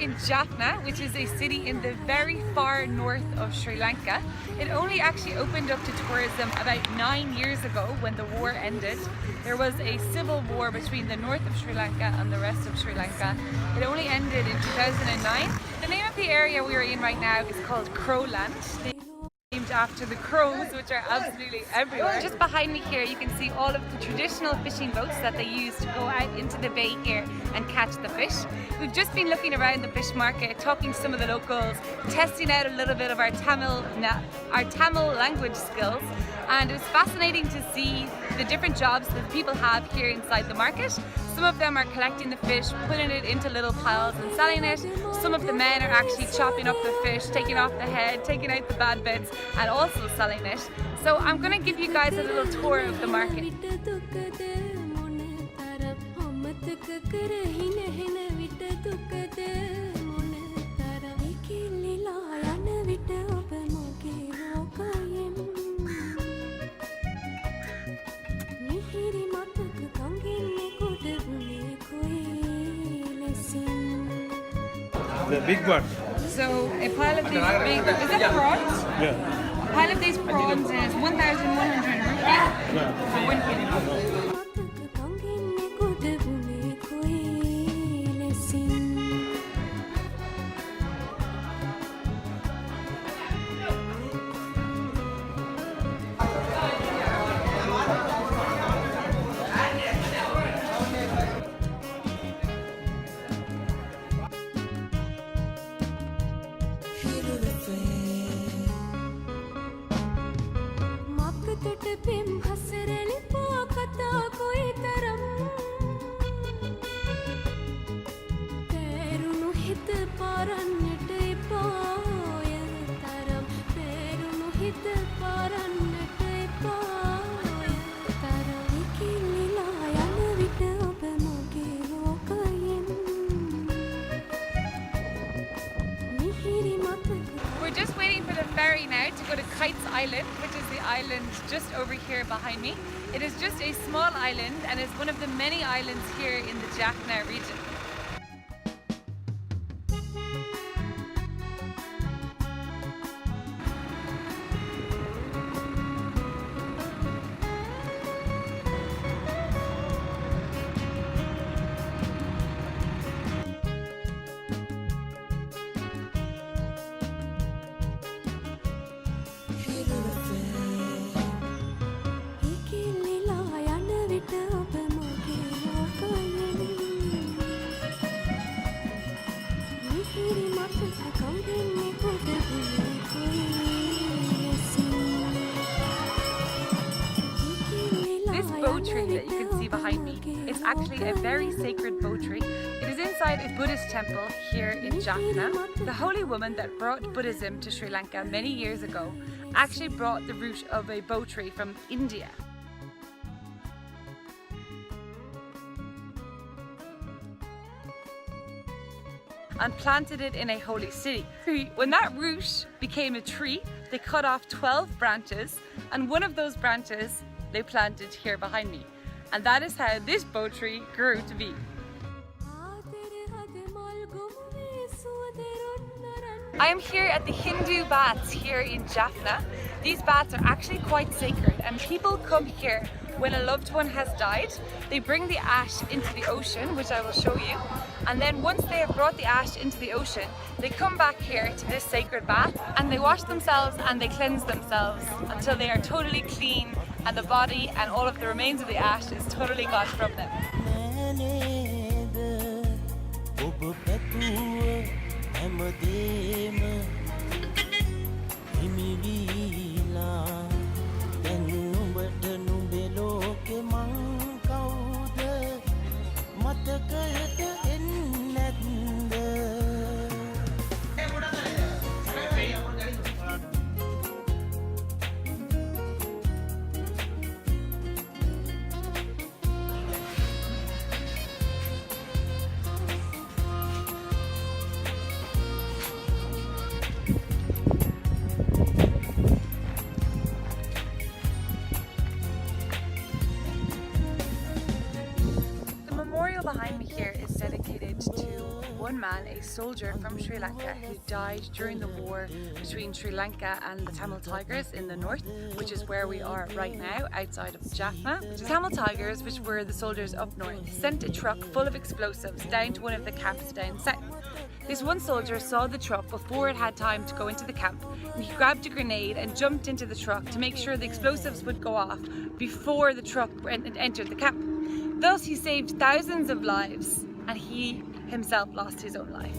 in Jaffna, which is a city in the very far north of Sri Lanka. It only actually opened up to tourism about 9 years ago when the war ended. There was a civil war between the north of Sri Lanka and the rest of Sri Lanka. It only ended in 2009. The name of the area we are in right now is called Crowland. Named after the crows, which are absolutely everywhere. Just behind me here you can see all of the traditional fishing boats that they use to go out into the bay here and catch the fish. We've just been looking around the fish market, talking to some of the locals, testing out a little bit of our Tamil language skills, and it was fascinating to see the different jobs that people have here inside the market. Some of them are collecting the fish, putting it into little piles and selling it. Some of the men are actually chopping up the fish, taking off the head, taking out the bad bits, and also selling it. So I'm going to give you guys a little tour of the market. The big one. So a pile of these big, is that prawns? Yeah. A pile of these prawns is 1,100 rupees for 1 kilo. We're just waiting for the ferry now to go to Kayts Island, which is the island just over here behind me. It is just a small island and is one of the many islands here in the Jaffna region. Bow tree that you can see behind me is actually a very sacred bow tree. It is inside a Buddhist temple here in Jaffna. The holy woman that brought Buddhism to Sri Lanka many years ago actually brought the root of a bow tree from India. And planted it in a holy city. When that root became a tree, they cut off 12 branches, and one of those branches they planted here behind me. And that is how this bow tree grew to be. I am here at the Hindu baths here in Jaffna. These baths are actually quite sacred, and people come here when a loved one has died. They bring the ash into the ocean, which I will show you. And then once they have brought the ash into the ocean, they come back here to this sacred bath and they wash themselves and they cleanse themselves until they are totally clean and the body and all of the remains of the ash is totally gone from them. Behind me here is dedicated to one man, a soldier from Sri Lanka, who died during the war between Sri Lanka and the Tamil Tigers in the north, which is where we are right now, outside of Jaffna. The Tamil Tigers, which were the soldiers up north, sent a truck full of explosives down to one of the camps down south. This one soldier saw the truck before it had time to go into the camp, and he grabbed a grenade and jumped into the truck to make sure the explosives would go off before the truck entered the camp. Thus he saved thousands of lives, and he himself lost his own life.